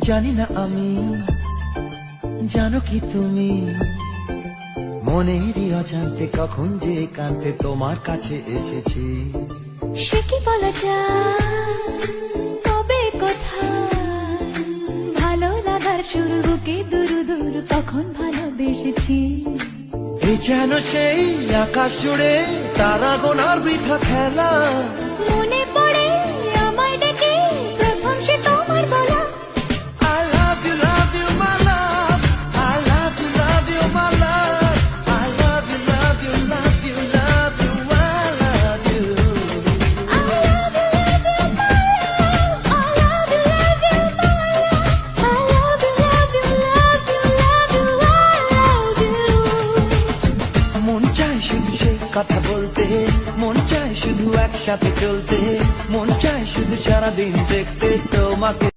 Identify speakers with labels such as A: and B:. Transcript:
A: জানি না আমি, জানো কি তুমি, মনেরই অজান্তে কখন যে কান্তে তোমার কাছে এসেছি।
B: সে কি বলা যায়, তবে কোথায় ভালো লাগার শুরু, বুকে দুরু দুরু তখন ভালোবেসেছি।
A: এই যেন সেই আকাশ জুড়ে তারা গোনার বৃথা খেলা,
B: মনে পড়ে আমায় ডেকে প্রথম সে তোমার বলা।
A: I love you, love you, my love. I love you, love you, my love. I love you, love you, love you, love you, I love you.
B: I love you, love you, my love. I love you, love you, my love. I love you, love you, love you, love you, I love you.
A: মন চায় শুধু সে কথা বলতে, মন চায় শুধু একসাথে চলতে, মন চায় শুধু সারাদিন দেখতে তোমাকে।